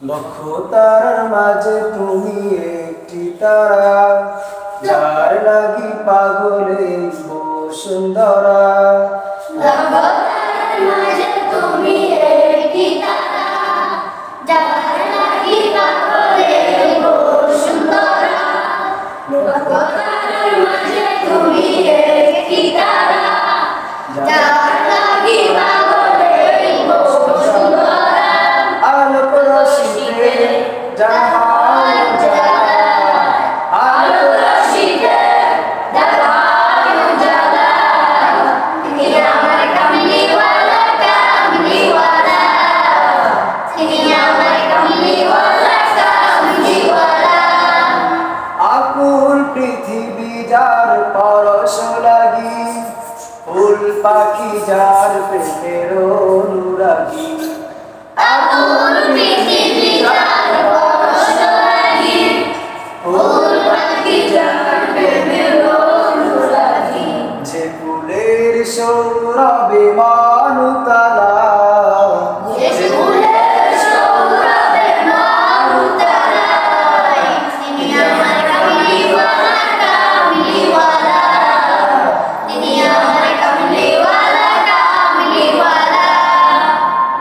লক্ষ তারার মাঝে তুমি একটি তারা, যার লাগি পাগলে বসুন্ধরা। লক্ষ তারার মাঝে তুমি একটি তারা, যার লাগি পাগলে বসুন্ধরা। লক্ষ তারার মাঝে তুমি একটি তারা, যার লাগি পাগলে বসুন্ধরা। আলোক রশিতে জাহান উজালা, আলোক রশিতে জাহান উজালা। তিনি আমার কামলিওয়ালা, কামলিওয়ালা। তিনি আমার কামলিওয়ালা, কামলিওয়ালা। আকুল পৃথিবী যার পরশ লাগি, ফুল পাখি যার প্রেমের অনুরাগী। আকুল পৃথিবী যার পরশ লাগি, ফুল পাখি যার প্রেমের অনুরাগী। যে ফুলের সৌরভে মানুতালা, যে ফুলের সৌরভে মারুতারায়। তিনি আমার কামলিওয়ালা, কামলিওয়ালা। তিনি আমার কামলিওয়ালা, কামলিওয়ালা।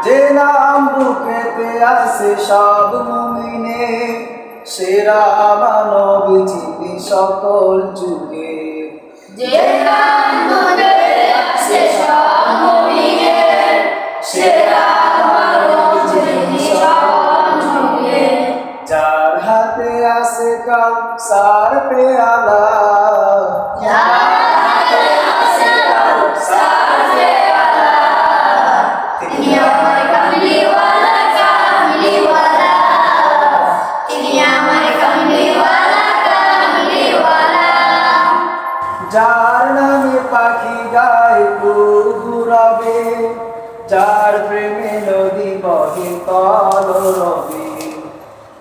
যে নাম বুকেতে আছে সব মুমিনে, সেরা মানব জীবী সকল যুগে। যে নাম মনে আছে সব মুমিনের, সেরা মানব যিনি সব যুগে। যার হাতে আছে কাউসার পেয়ালা, যার হাতে আছে কাউসার পেয়ালা। তিনি আমার কামলিওয়ালা, কামলিওয়ালা। তিনি আমার কামলিওয়ালা, কামলিওয়ালা। যার নামে পাখি গায় রবে, যার প্রেমে নদী বহে কলরবে।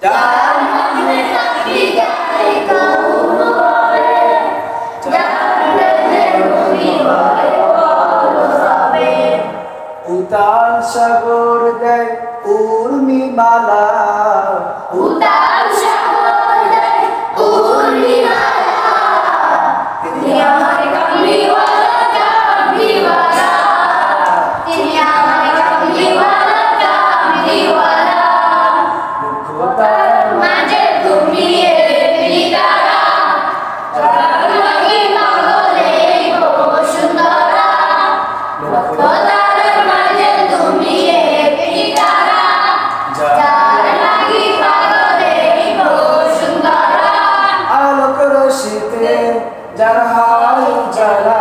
যার যার নামে পাখি গায় কলরবে, যার প্রেমে নদী বহে কলরবে। উতাল সাগর দেয় উর্মিমালা, উতাল সাগর দেয় উর্মিমালা। তিনি আমার কামলিওয়ালা, কামলিওয়ালা। তিনি আমার কামলিওয়ালা, কামলিওয়ালা। লক্ষ তারার মাঝে তুমি একটি তারা, যার লাগি পাগলে বসুন্ধরা। লক্ষ তারার মাঝে তুমি একটি তারা, যার লাগি পাগলে বসুন্ধরা। আলোক রশিতে যার হাল উজালা,